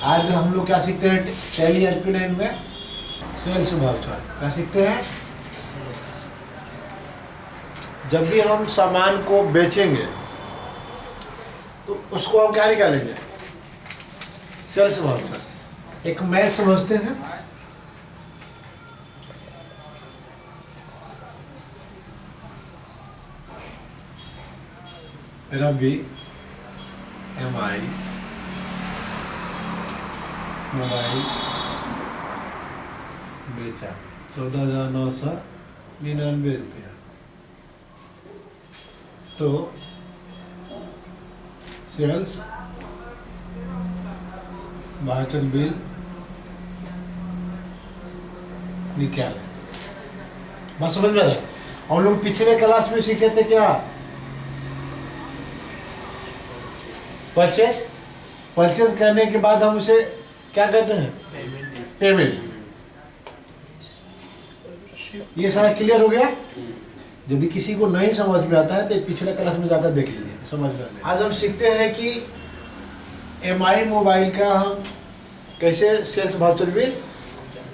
आज हम लोग क्या सीखते हैं टैली HP9 में? Sales voucher. क्या सीखते हैं? जब भी हम सामान को बेचेंगे तो उसको हम क्या निकालेंगे? Sales voucher. एक मैच समझते हैं। रवि MI मोबाइल बेचा 14,999 रुपया। तो सेल्स वाउचर बिल निकाले। बात समझ में आ रहा है? हम लोग पिछले क्लास में सीखे थे क्या? परचेज करने के बाद हम उसे क्या कहते हैं? पेमेंट। ये सारा क्लियर हो गया? यदि किसी को नहीं समझ में आता है तो पिछले क्लास में जाकर देख लीजिए, समझ में आ जाएगा। आज हम सीखते हैं कि MI मोबाइल का हम कैसे सेल्स वाउचर बिल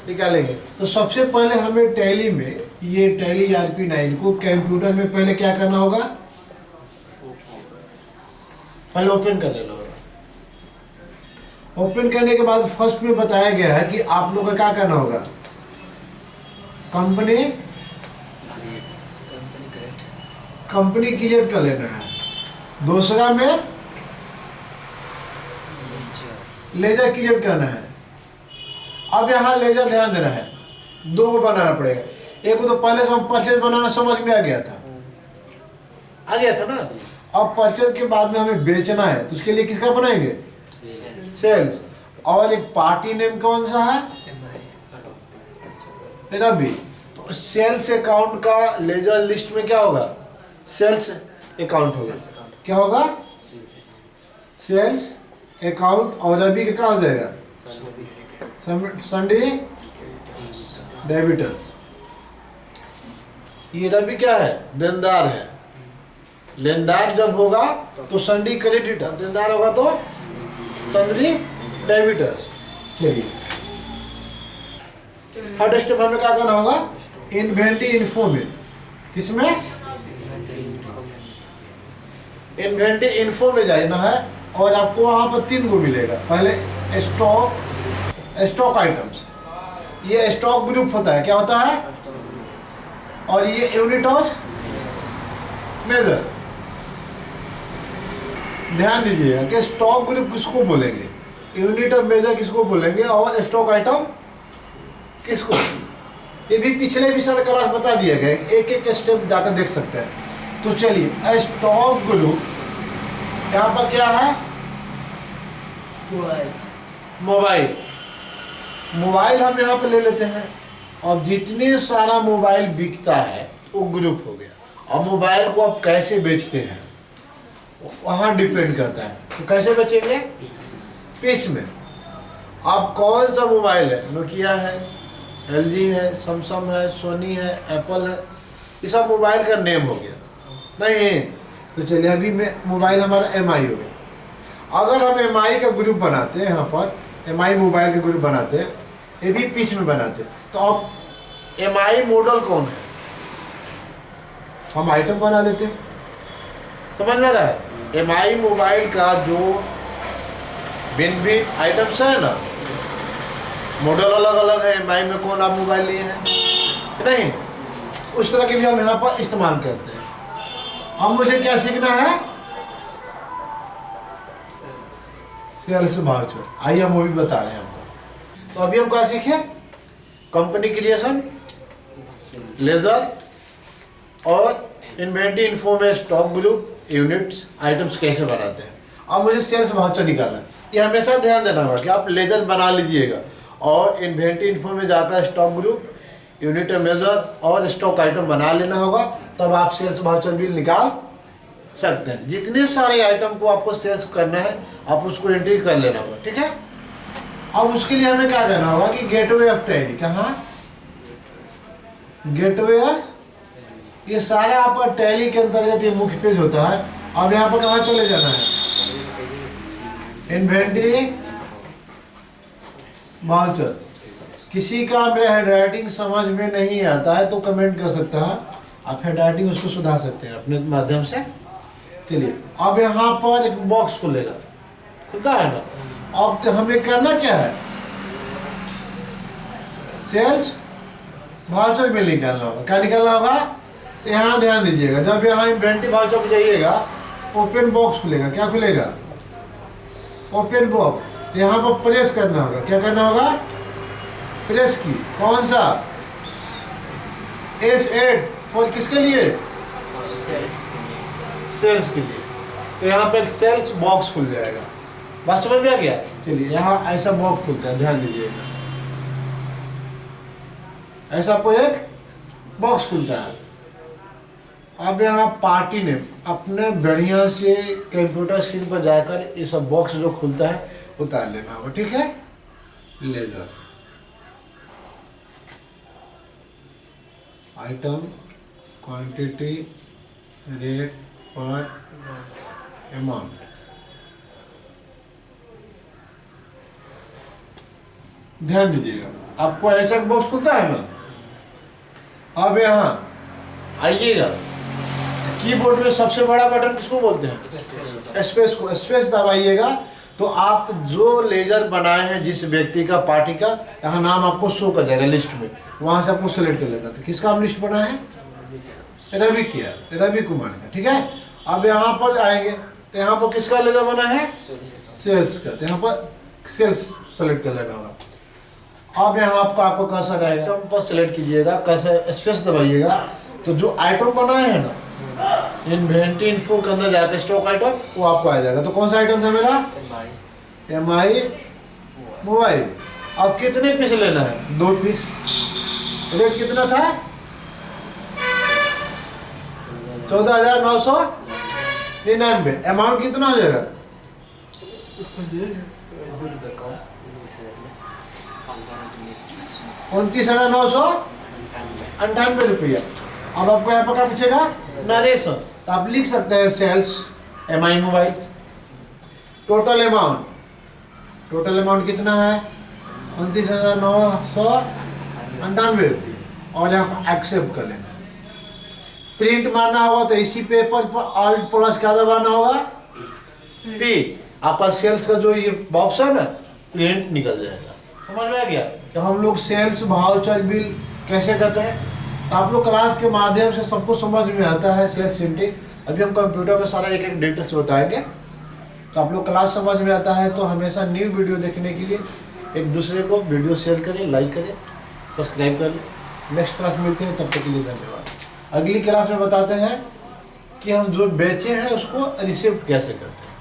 निकालेंगे। तो सबसे पहले हमें टैली में ये टैली HP9 को कंप्यूटर में पहले क्या करना होगा? पहले ओपन कर लेना होगा। ओपन करने के बाद फर्स्ट में बताया गया है कि आप लोग को क्या करना होगा? कंपनी क्रिएट कर लेना है। दूसरा में लेजर क्रिएट करना है। अब यहाँ लेजर ध्यान देना है, दो को बनाना पड़ेगा। एक को तो पहले से हम परचेज बनाना समझ में आ गया था ना। अब परचेज के बाद में हमें बेचना है तो उसके लिए किसका बनाएंगे? सेल्स। और एक पार्टी नेम कौन सा है? रवि। तो सेल्स अकाउंट का लेजर लिस्ट में क्या होगा? सेल्स अकाउंट होगा। क्या होगा? Sales account. और रवि का क्या हो जाएगा? Sundry debtors. ये रवि क्या है? देनदार है। लेनदार जब होगा तो संडे क्रेडिटर, देनदार होगा तो संडे डेबिटर्स। चलिए थर्ड स्टेप हमें क्या करना होगा? इन्वेंटरी इन्फो में। किसमें? इन्वेंटरी इन्फो में जाना है और आपको वहां पर 3 को मिलेगा। पहले स्टॉक आइटम्स। ये स्टॉक ग्रुप होता है। क्या होता है? और ये यूनिट ऑफ मेजर। ध्यान दीजिएगा कि स्टॉक ग्रुप किसको बोलेंगे, यूनिट ऑफ मेजर किसको बोलेंगे, और स्टॉक आइटम किसको। ये भी पिछले भी सारे क्लास बता दिए गए, एक एक स्टेप जाकर देख सकते हैं। तो चलिए स्टॉक ग्रुप यहाँ पर क्या है? मोबाइल। मोबाइल हम यहाँ पे ले लेते हैं। अब जितने सारा मोबाइल बिकता है वो ग्रुप हो गया। अब मोबाइल को आप कैसे बेचते हैं वहाँ डिपेंड करता है। तो कैसे बेचेंगे? पीस में। आप कौन सा मोबाइल है? नोकिया है, LG है, सैमसंग है, सोनी है, एप्पल है, ये सब मोबाइल का नेम हो गया। नहीं तो चलिए अभी में मोबाइल हमारा MI हो गया। अगर हम MI का ग्रुप बनाते हैं, यहाँ पर MI मोबाइल का ग्रुप बनाते हैं, ये भी पीस में बनाते हैं, तो अब MI मॉडल कौन है? हम आइटम बना लेते हैं। समझ में आ रहा है? MI मोबाइल का जो भिन्न आइटम्स है ना, मॉडल अलग अलग है। MI में कौन आप मोबाइल लिए हैं नहीं, उस तरह के भी हम यहाँ पर इस्तेमाल करते हैं। अब मुझे क्या सीखना है? Sales voucher. आइए हम वो भी बता रहे हैं हमको। तो अभी हम क्या सीखे? कंपनी क्रिएशन, लेजर और इन्वेंटरी इन्फो में स्टॉक ग्रुप, यूनिट्स, आइटम्स कैसे बनाते हैं। अब मुझे सेल्स वाउचर निकालना है। ये हमेशा ध्यान देना होगा कि आप लेजर बना लीजिएगा और इन्वेंटरी इन्फो में जाकर स्टॉक ग्रुप, यूनिट मेजर और स्टॉक आइटम बना लेना होगा, तब आप सेल्स वाउचर बिल निकाल सकते हैं। जितने सारे आइटम को आपको सेल्स करना है आप उसको एंट्री कर लेना होगा। ठीक है? अब उसके लिए हमें क्या करना होगा कि गेटवे ऑफ टैली। कहाँ? गेटवे ऑफ, ये सारा आपका टैली के अंतर्गत ये मुख्य पेज होता है। अब यहाँ पर कहाँ चले जाना है? Inventory voucher. किसी का हैंड राइटिंग समझ में नहीं आता है तो कमेंट कर सकता है, आप हैंड राइटिंग उसको सुधार सकते हैं अपने माध्यम से। चलिए अब यहाँ पर एक बॉक्स खुलेगा, खुलता है ना। अब तो हमें करना क्या है, सेल्स वाउचर बिल निकालना होगा। क्या निकालना होगा, यहाँ ध्यान दीजिएगा, जब यहाँ इन्वेंटरी वाउचर पर जाइएगा ओपन बॉक्स खुलेगा। क्या खुलेगा, ओपन बॉक्स। यहाँ पर प्रेस करना होगा। क्या करना होगा, प्रेस की। कौन सा, F8 फॉर किसके लिए, सेल्स के लिए। तो यहाँ पे एक सेल्स बॉक्स खुल जाएगा। बात समझ में आ गया। चलिए यहाँ ऐसा बॉक्स खुलता है, ध्यान दीजिएगा, ऐसा कोई एक बॉक्स खुलता है। अब यहाँ पार्टी ने अपने बढ़िया से कंप्यूटर स्क्रीन पर जाकर ये सब बॉक्स जो खुलता है उतार लेना होगा। ठीक है, ले जाओ। आइटम, क्वांटिटी, रेट पर अमाउंट। ध्यान दीजिएगा, आपको ऐसा बॉक्स खुलता है ना। अब यहाँ आइएगा, कीबोर्ड में सबसे बड़ा बटन किसको बोलते हैं, स्पेस को। स्पेस दबाइएगा तो आप जो लेजर बनाए हैं जिस व्यक्ति का, पार्टी का, यहाँ नाम आपको शो कर जाएगा लिस्ट में, वहां से आपको सेलेक्ट कर लेना था किसका हम लिस्ट बनाया है, रवि किया, रवि कुमार का। ठीक है, अब यहाँ पर आएंगे तो यहाँ पर किसका लेजर बना है, सेल्स का, तो यहाँ पर सेल्स सेलेक्ट कर लेना होगा। अब यहाँ आपको कर्सर आएगा, आइटम पर सेलेक्ट कीजिएगा, कर्सर स्पेस दबाइएगा तो जो आइटम बनाए हैं ना इन्वेंटरी इन्फो के अंदर जाकर स्टॉक आइटम वो आपको आ जाएगा। तो कौन सा आइटम था मेरा, MI मोबाइल। अब कितने पीस लेना है, 2 पीस। रेट कितना था, 14,999। अमाउंट कितना हो जाएगा, 29,998 रुपया। अब आपको यहाँ पर क्या पूछेगा, नरेशन, तो आप लिख सकते हैं sales MI mobile. Total amount कितना है, 29,998 रुपये। और यहाँ एक्सेप्ट कर लेना। प्रिंट मारना होगा तो इसी पेपर पर ऑल्ट प्लस क्या दबाना होगा, P। आपका सेल्स का जो ये बॉक्स है ना, प्रिंट निकल जाएगा। समझ में आ गया। तो हम लोग सेल्स वाउचर बिल कैसे करते हैं, तो आप लोग क्लास के माध्यम से सबको समझ में आता है सेल्स प्रिंटिंग। अभी हम कंप्यूटर में सारा एक एक डिटेल्स बताएंगे, तो आप लोग क्लास समझ में आता है। तो हमेशा न्यू वीडियो देखने के लिए एक दूसरे को वीडियो शेयर करें, लाइक करें, सब्सक्राइब करें। नेक्स्ट क्लास मिलते हैं, तब तक के लिए धन्यवाद। अगली क्लास में बताते हैं कि हम जो बेचे हैं उसको रिसिप्ट कैसे करते हैं।